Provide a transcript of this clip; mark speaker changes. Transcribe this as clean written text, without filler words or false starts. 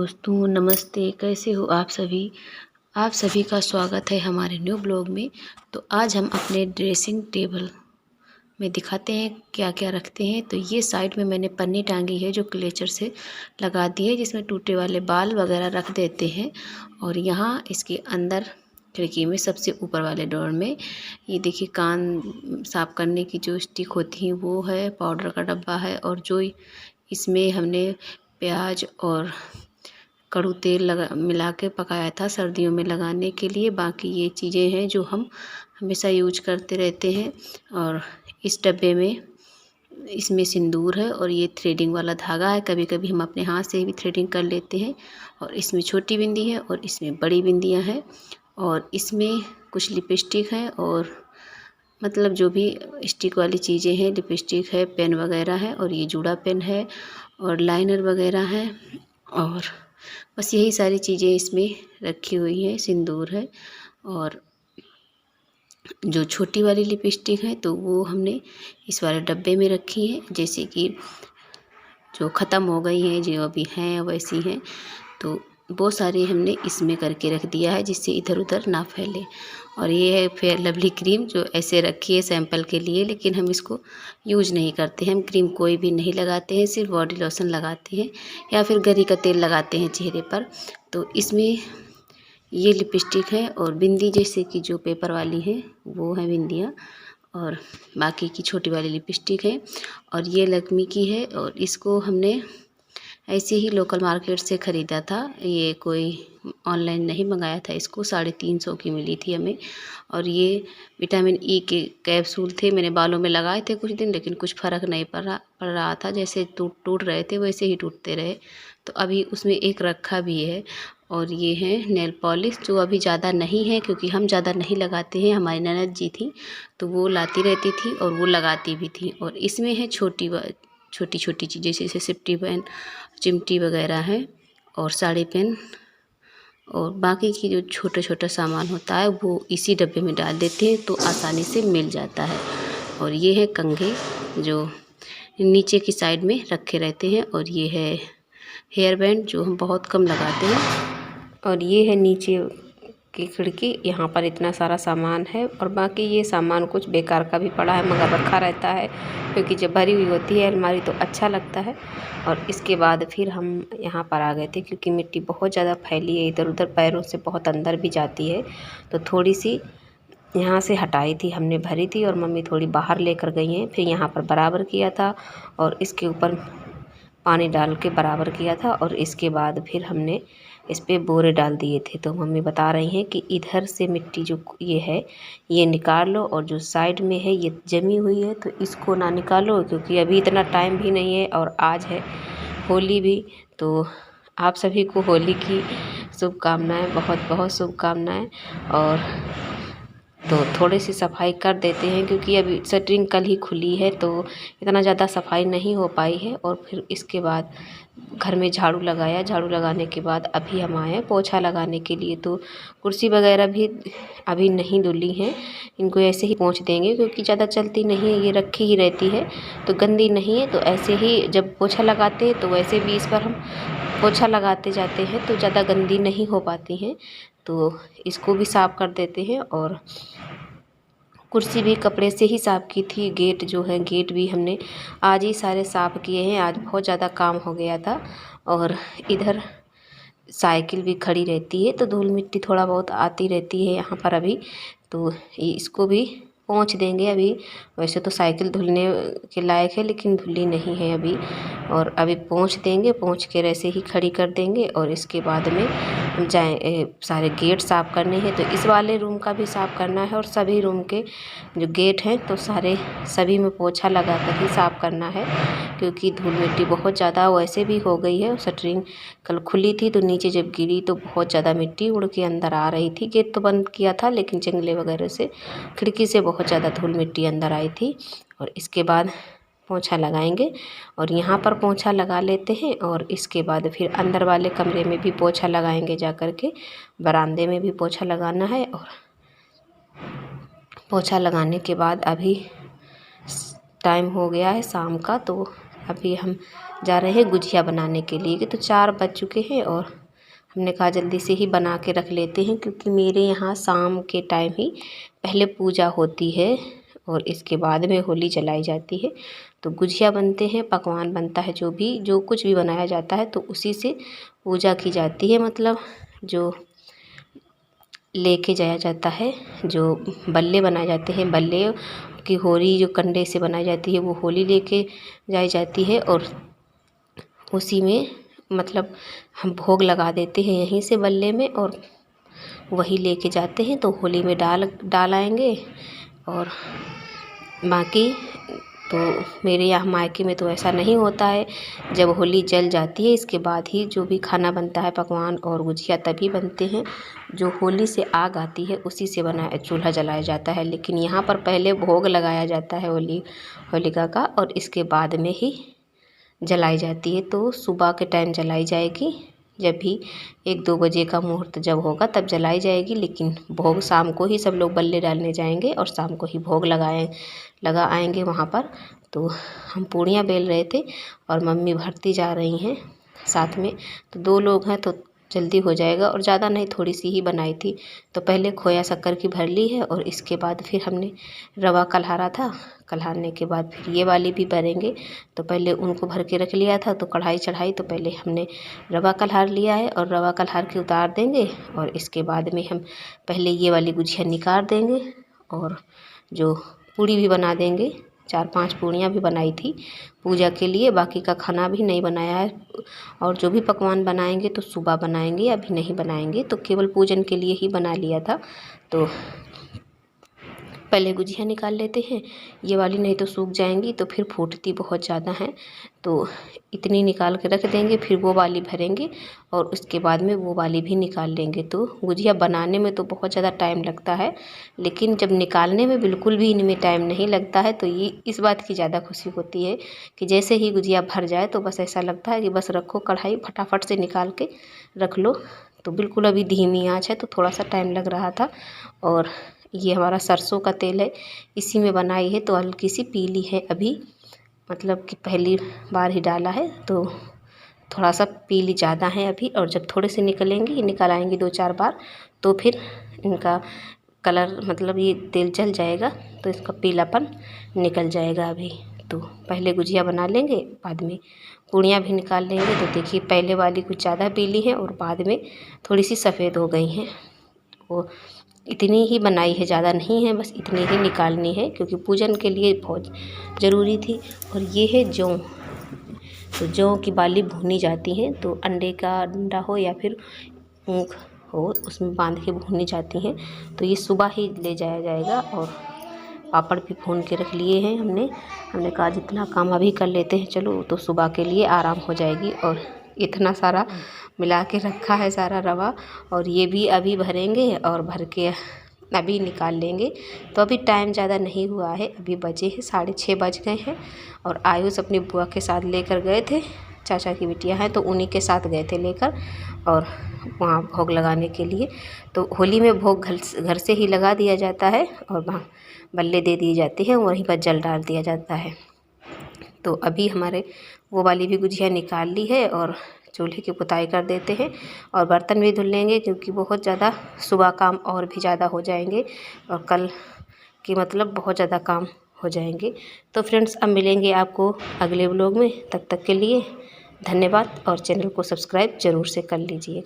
Speaker 1: दोस्तों नमस्ते, कैसे हो आप सभी। आप सभी का स्वागत है हमारे न्यू ब्लॉग में। तो आज हम अपने ड्रेसिंग टेबल में दिखाते हैं क्या क्या रखते हैं। तो ये साइड में मैंने पन्नी टांगी है जो क्लेचर से लगा दी है, जिसमें टूटे वाले बाल वगैरह रख देते हैं। और यहाँ इसके अंदर खिड़की में सबसे ऊपर वाले ड्रॉअर में ये देखिए कान साफ़ करने की जो स्टिक होती है वो है, पाउडर का डब्बा है, और जो इसमें हमने प्याज और कड़ू तेल लगा मिला के पकाया था सर्दियों में लगाने के लिए। बाकी ये चीज़ें हैं जो हम हमेशा यूज करते रहते हैं। और इस डब्बे में इसमें सिंदूर है और ये थ्रेडिंग वाला धागा है। कभी कभी हम अपने हाथ से भी थ्रेडिंग कर लेते हैं। और इसमें छोटी बिंदी है और इसमें बड़ी बिंदियाँ हैं। और इसमें कुछ लिपस्टिक है और मतलब जो भी स्टिक वाली चीज़ें हैं, लिपस्टिक है, पेन वगैरह है, और ये जूड़ा पेन है और लाइनर वगैरह है। और बस यही सारी चीज़ें इसमें रखी हुई हैं। सिंदूर है और जो छोटी वाली लिपस्टिक है तो वो हमने इस वाले डब्बे में रखी है। जैसे कि जो ख़त्म हो गई हैं, जो अभी हैं वैसी हैं, तो वो सारी हमने इसमें करके रख दिया है जिससे इधर उधर ना फैले। और ये है फेयर लवली क्रीम जो ऐसे रखी है सैंपल के लिए, लेकिन हम इसको यूज नहीं करते हैं। हम क्रीम कोई भी नहीं लगाते हैं, सिर्फ बॉडी लोशन लगाते हैं या फिर गरी का तेल लगाते हैं चेहरे पर। तो इसमें ये लिपस्टिक है और बिंदी जैसे कि जो पेपर वाली है वो है बिंदियाँ, और बाकी की छोटी वाली लिपस्टिक है। और ये लक्मी की है और इसको हमने ऐसे ही लोकल मार्केट से ख़रीदा था। ये कोई ऑनलाइन नहीं मंगाया था। इसको 350 की मिली थी हमें। और ये विटामिन ई के कैप्सूल थे, मैंने बालों में लगाए थे कुछ दिन, लेकिन कुछ फ़र्क नहीं पड़ रहा था। जैसे टूट रहे थे वैसे ही टूटते रहे। तो अभी उसमें एक रखा भी है। और ये है नेल पॉलिश जो अभी ज़्यादा नहीं है क्योंकि हम ज़्यादा नहीं लगाते हैं। हमारी ननद जी थी तो वो लाती रहती थी और वो लगाती भी थी। और इसमें है छोटी छोटी चीज़ें जैसे सेफ्टी पेन, चिमटी वगैरह है और साड़ी पेन, और बाकी की जो छोटा छोटा सामान होता है वो इसी डब्बे में डाल देते हैं तो आसानी से मिल जाता है। और ये है कंघे जो नीचे की साइड में रखे रहते हैं। और ये है हेयर बैंड जो हम बहुत कम लगाते हैं। और ये है नीचे की खिड़की, यहाँ पर इतना सारा सामान है। और बाकी ये सामान कुछ बेकार का भी पड़ा है मगर रखा रहता है क्योंकि जब भरी हुई होती है अलमारी तो अच्छा लगता है। और इसके बाद फिर हम यहाँ पर आ गए थे क्योंकि मिट्टी बहुत ज़्यादा फैली है, इधर उधर पैरों से बहुत अंदर भी जाती है। तो थोड़ी सी यहाँ से हटाई थी हमने, भरी थी, और मम्मी थोड़ी बाहर लेकर गई हैं। फिर यहाँ पर बराबर किया था और इसके ऊपर पानी डाल के बराबर किया था। और इसके बाद फिर हमने इस पर बोरे डाल दिए थे। तो मम्मी बता रही हैं कि इधर से मिट्टी जो ये है ये निकाल लो, और जो साइड में है ये जमी हुई है तो इसको ना निकालो क्योंकि अभी इतना टाइम भी नहीं है और आज है होली भी। तो आप सभी को होली की शुभकामनाएं, बहुत बहुत शुभकामनाएं। और तो थोड़ी सी सफाई कर देते हैं क्योंकि अभी शटरिंग कल ही खुली है तो इतना ज़्यादा सफाई नहीं हो पाई है। और फिर इसके बाद घर में झाड़ू लगाया, झाड़ू लगाने के बाद अभी हम आए हैं पोछा लगाने के लिए। तो कुर्सी वगैरह भी अभी नहीं धुली हैं, इनको ऐसे ही पोंछ देंगे क्योंकि ज़्यादा चलती नहीं है, ये रखी ही रहती है तो गंदी नहीं है। तो ऐसे ही जब पोछा लगाते हैं तो वैसे भी इस पर हम पोछा लगाते जाते हैं तो ज़्यादा गंदी नहीं हो पाती हैं। तो इसको भी साफ़ कर देते हैं। और कुर्सी भी कपड़े से ही साफ़ की थी। गेट जो है गेट भी हमने आज ही सारे साफ़ किए हैं, आज बहुत ज़्यादा काम हो गया था। और इधर साइकिल भी खड़ी रहती है तो धूल मिट्टी थोड़ा बहुत आती रहती है यहाँ पर अभी। तो इसको भी पोंछ देंगे अभी। वैसे तो साइकिल धुलने के लायक है लेकिन धुली नहीं है अभी। और अभी पोंछ देंगे, पोंछ के ऐसे ही खड़ी कर देंगे। और इसके बाद में हम सारे गेट साफ़ करने हैं तो इस वाले रूम का भी साफ़ करना है और सभी रूम के जो गेट हैं तो सभी में पोछा लगा कर ही साफ़ करना है क्योंकि धूल मिट्टी बहुत ज़्यादा वैसे भी हो गई है। शटरिंग कल खुली थी तो नीचे जब गिरी तो बहुत ज़्यादा मिट्टी उड़ के अंदर आ रही थी। गेट तो बंद किया था लेकिन जंगले वगैरह से खिड़की से बहुत ज़्यादा धूल मिट्टी अंदर आई थी। और इसके बाद पोछा लगाएंगे और यहाँ पर पोछा लगा लेते हैं। और इसके बाद फिर अंदर वाले कमरे में भी पोछा लगाएंगे जा कर के, बरामदे में भी पोछा लगाना है। और पोछा लगाने के बाद अभी टाइम हो गया है शाम का तो अभी हम जा रहे हैं गुजिया बनाने के लिए। तो 4 बज चुके हैं और हमने कहा जल्दी से ही बना के रख लेते हैं, क्योंकि मेरे यहाँ शाम के टाइम ही पहले पूजा होती है और इसके बाद में होली जलाई जाती है। तो गुजिया बनते हैं, पकवान बनता है, जो कुछ भी बनाया जाता है तो उसी से पूजा की जाती है। मतलब जो लेके जाया जाता है, जो बल्ले बनाए जाते हैं, बल्ले की होली जो कंडे से बनाई जाती है वो होली लेके जाई जाती है और उसी में मतलब हम भोग लगा देते हैं यहीं से बल्ले में और वही लेके जाते हैं। तो होली में डाल आएंगे। और बाकी तो मेरे यहाँ मायके में तो ऐसा नहीं होता है, जब होली जल जाती है इसके बाद ही जो भी खाना बनता है, पकवान और गुजिया तभी बनते हैं। जो होली से आग आती है उसी से चूल्हा जलाया जाता है। लेकिन यहाँ पर पहले भोग लगाया जाता है होलिका का और इसके बाद में ही जलाई जाती है। तो सुबह के टाइम जलाई जाएगी, जब भी 1-2 बजे का मुहूर्त जब होगा तब जलाई जाएगी। लेकिन भोग शाम को ही सब लोग बल्ले डालने जाएंगे और शाम को ही भोग लगा आएंगे वहाँ पर। तो हम पूड़ियाँ बेल रहे थे और मम्मी भरती जा रही हैं साथ में। तो 2 लोग हैं तो जल्दी हो जाएगा और ज़्यादा नहीं, थोड़ी सी ही बनाई थी। तो पहले खोया शक्कर की भर ली है और इसके बाद फिर हमने रवा कल्हारा था। कल्हारने के बाद फिर ये वाली भी भरेंगे। तो पहले उनको भर के रख लिया था, तो कढ़ाई चढ़ाई तो पहले हमने रवा कल्हार लिया है और रवा कल्हार के उतार देंगे। और इसके बाद में हम पहले ये वाली गुजिया निकाल देंगे और जो पूड़ी भी बना देंगे। 4-5 पूड़ियाँ भी बनाई थी पूजा के लिए, बाकी का खाना भी नहीं बनाया है। और जो भी पकवान बनाएंगे तो सुबह बनाएंगे, अभी नहीं बनाएंगे। तो केवल पूजन के लिए ही बना लिया था। तो पहले गुजिया निकाल लेते हैं, ये वाली नहीं तो सूख जाएंगी, तो फिर फूटती बहुत ज़्यादा हैं। तो इतनी निकाल के रख देंगे, फिर वो वाली भरेंगे और उसके बाद में वो वाली भी निकाल लेंगे। तो गुजिया बनाने में तो बहुत ज़्यादा टाइम लगता है, लेकिन जब निकालने में बिल्कुल भी इनमें टाइम नहीं लगता है तो ये इस बात की ज़्यादा खुशी होती है कि जैसे ही गुजिया भर जाए तो बस ऐसा लगता है कि बस रखो कढ़ाई, फटाफट से निकाल के रख लो। तो बिल्कुल अभी धीमी आँच है तो थोड़ा सा टाइम लग रहा था। और ये हमारा सरसों का तेल है, इसी में बनाई है। तो हल्की सी पीली है अभी, मतलब कि पहली बार ही डाला है तो थोड़ा सा पीली ज़्यादा है अभी। और जब थोड़े से निकल आएंगी 2-4 बार तो फिर इनका कलर, मतलब ये तेल जल जाएगा तो इसका पीलापन निकल जाएगा अभी। तो पहले गुजिया बना लेंगे, बाद में पूड़ियाँ भी निकाल लेंगे। तो देखिए पहले वाली कुछ ज़्यादा पीली है और बाद में थोड़ी सी सफ़ेद हो गई हैं। वो इतनी ही बनाई है, ज़्यादा नहीं है, बस इतनी ही निकालनी है क्योंकि पूजन के लिए बहुत ज़रूरी थी। और ये है जौ। तो जौ की बाली भुनी जाती है, तो अंडे का डंडा हो या फिर ऊख हो उसमें बांध के भुनी जाती हैं। तो ये सुबह ही ले जाया जाएगा। और पापड़ भी भून के रख लिए हैं हमने कहा जितना काम अभी कर लेते हैं चलो, तो सुबह के लिए आराम हो जाएगी। और इतना सारा मिला के रखा है सारा रवा, और ये भी अभी भरेंगे और भर के अभी निकाल लेंगे। तो अभी टाइम ज़्यादा नहीं हुआ है, अभी बजे हैं 6:30 बज गए हैं। और आयुष अपनी बुआ के साथ लेकर गए थे, चाचा की बिटिया है तो उन्हीं के साथ गए थे लेकर और वहाँ भोग लगाने के लिए। तो होली में भोग घर से ही लगा दिया जाता है और वहाँ बल्ले दे दिए जाते हैं, वहीं पर जल डाल दिया जाता है। तो अभी हमारे वो वाली भी गुजिया निकाल ली है और चूल्हे की पुताई कर देते हैं और बर्तन भी धुल लेंगे, क्योंकि बहुत ज़्यादा सुबह काम और भी ज़्यादा हो जाएंगे और कल की मतलब बहुत ज़्यादा काम हो जाएंगे। तो फ्रेंड्स अब मिलेंगे आपको अगले व्लॉग में, तब तक के लिए धन्यवाद। और चैनल को सब्सक्राइब ज़रूर से कर लीजिए।